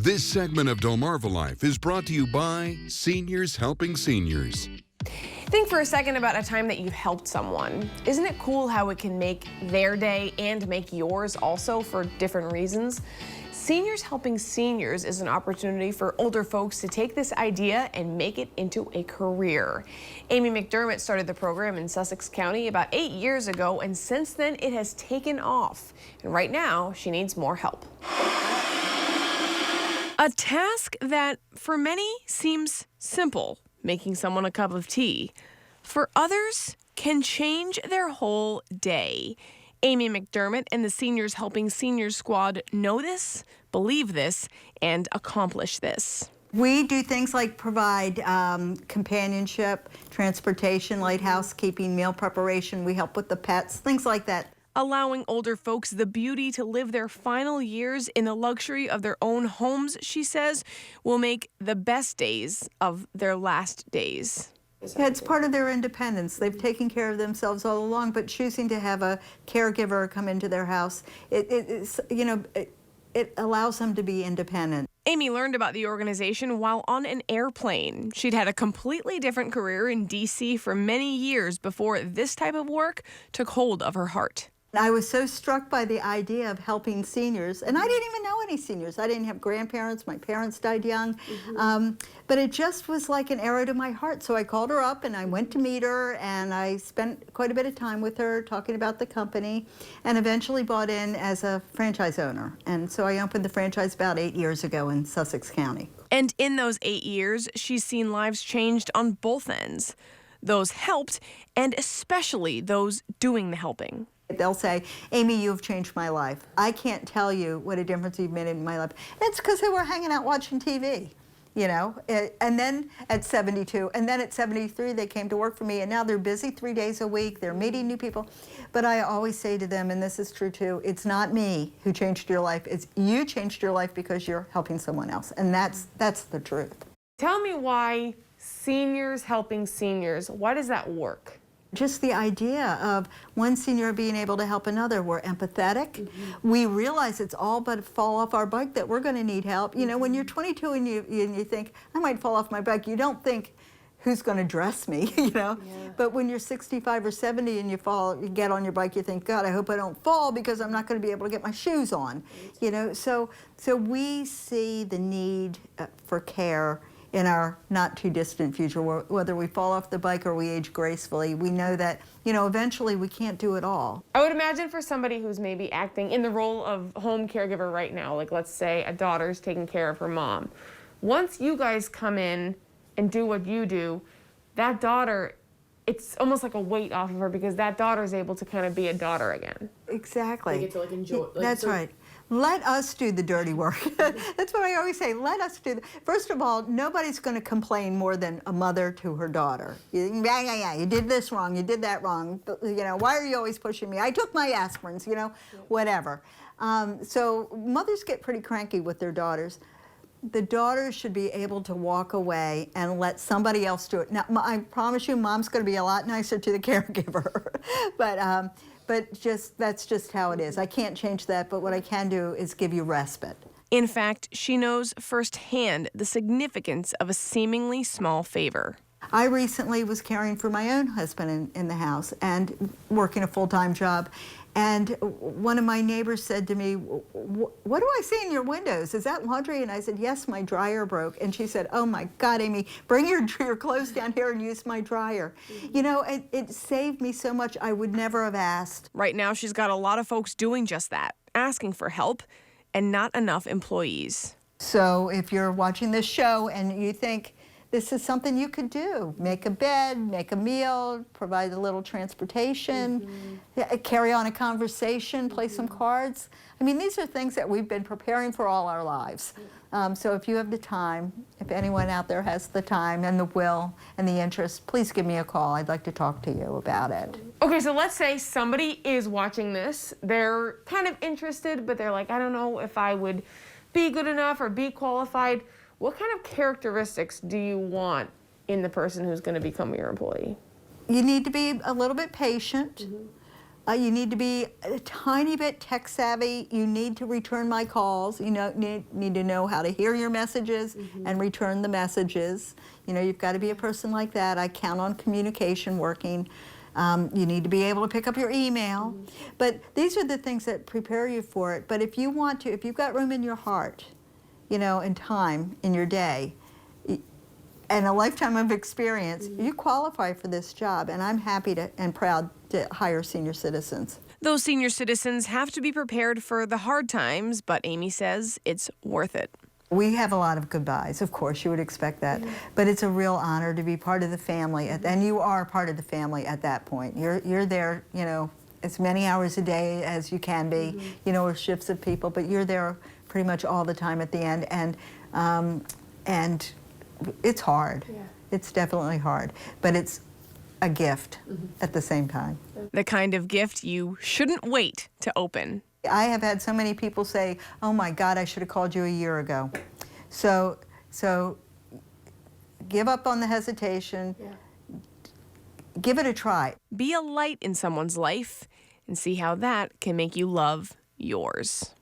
This segment of Delmarva Life is brought to you by Seniors Helping Seniors. Think for a second about a time that you've helped someone. Isn't it cool how it can make their day and make yours also for different reasons? Seniors Helping Seniors is an opportunity for older folks to take this idea and make it into a career. Amy McDermott started the program in Sussex County about 8 years ago, and since then it has taken off. And right now she needs more help. A task that for many seems simple, making someone a cup of tea, for others can change their whole day. Amy McDermott and the Seniors Helping Seniors squad know this, believe this, and accomplish this. We do things like provide companionship, transportation, light housekeeping, meal preparation. We help with the pets, things like that. Allowing older folks the beauty to live their final years in the luxury of their own homes, she says, will make the best days of their last days. Yeah, it's part of their independence. They've taken care of themselves all along, but choosing to have a caregiver come into their house, it allows them to be independent. Amy learned about the organization while on an airplane. She'd had a completely different career in D.C. for many years before this type of work took hold of her heart. I was so struck by the idea of helping seniors, and I didn't even know any seniors. I didn't have grandparents. My parents died young. But it just was like an arrow to my heart. So I called her up and I went to meet her, and I spent quite a bit of time with her talking about the company, and eventually bought in as a franchise owner. And so I opened the franchise about 8 years ago in Sussex County. And in those 8 years, she's seen lives changed on both ends. Those helped, and especially those doing the helping. They'll say, Amy, you've changed my life. I can't tell you what a difference you've made in my life. It's because they were hanging out watching TV, you know. And then at 72, and then at 73, they came to work for me, and now they're busy 3 days a week. They're meeting new people. But I always say to them, and this is true too, it's not me who changed your life. It's you changed your life because you're helping someone else. And that's the truth. Tell me why Seniors Helping Seniors, why does that work? Just the idea of one senior being able to help another. We're empathetic. We realize it's all but fall off our bike that we're going to need help. You know, when you're 22 and you think, I might fall off my bike, you don't think, who's going to dress me, you know? Yeah. But when you're 65 or 70 and you fall, you get on your bike, you think, God, I hope I don't fall because I'm not going to be able to get my shoes on. You know, so we see the need for care in our not too distant future, whether we fall off the bike or we age gracefully. We know that, you know, eventually we can't do it all. I would imagine for somebody who's maybe acting in the role of home caregiver right now, like let's say a daughter's taking care of her mom. Once you guys come in and do what you do, that daughter, it's almost like a weight off of her because that daughter is able to kind of be a daughter again. Exactly. They get to like enjoy. That's right. Let us do the dirty work. That's what I always say. Let us do. First of all, nobody's going to complain more than a mother to her daughter. Yeah, you did this wrong. You did that wrong. You know, why are you always pushing me? I took my aspirins, you know, whatever. So mothers get pretty cranky with their daughters. The daughters should be able to walk away and let somebody else do it. Now, I promise you, mom's going to be a lot nicer to the caregiver. But that's just how it is. I can't change that, but what I can do is give you respite. In fact, she knows firsthand the significance of a seemingly small favor. I recently was caring for my own husband in the house and working a full-time job. And one of my neighbors said to me, what do I see in your windows? Is that laundry? And I said, yes, my dryer broke. And she said, oh my God, Amy, bring your clothes down here and use my dryer. You know, it saved me so much I would never have asked. Right now, she's got a lot of folks doing just that, asking for help, and not enough employees. So if you're watching this show and you think, this is something you could do. Make a bed, make a meal, provide a little transportation, carry on a conversation, play some cards. I mean, these are things that we've been preparing for all our lives. So if you have the time, if anyone out there has the time and the will and the interest, please give me a call. I'd like to talk to you about it. Okay, so let's say somebody is watching this. They're kind of interested, but they're like, I don't know if I would be good enough or be qualified. What kind of characteristics do you want in the person who's going to become your employee? You need to be a little bit patient. You need to be a tiny bit tech savvy. You need to return my calls. You know, need to know how to hear your messages and return the messages. You know, you've got to be a person like that. I count on communication working. You need to be able to pick up your email. But these are the things that prepare you for it. But if you want to, if you've got room in your heart, you know, and time in your day, and a lifetime of experience, you qualify for this job. And I'm happy to and proud to hire senior citizens. Those senior citizens have to be prepared for the hard times, but Amy says it's worth it. We have a lot of goodbyes, of course, you would expect that. But it's a real honor to be part of the family, and you are part of the family at that point. You're there, you know, as many hours a day as you can be, you know, or shifts of people, but you're there pretty much all the time at the end, and it's hard. Yeah. It's definitely hard, but it's a gift at the same time. The kind of gift you shouldn't wait to open. I have had so many people say, "Oh my God, I should have called you a year ago." So give up on the hesitation. Yeah. Give it a try. Be a light in someone's life and see how that can make you love yours.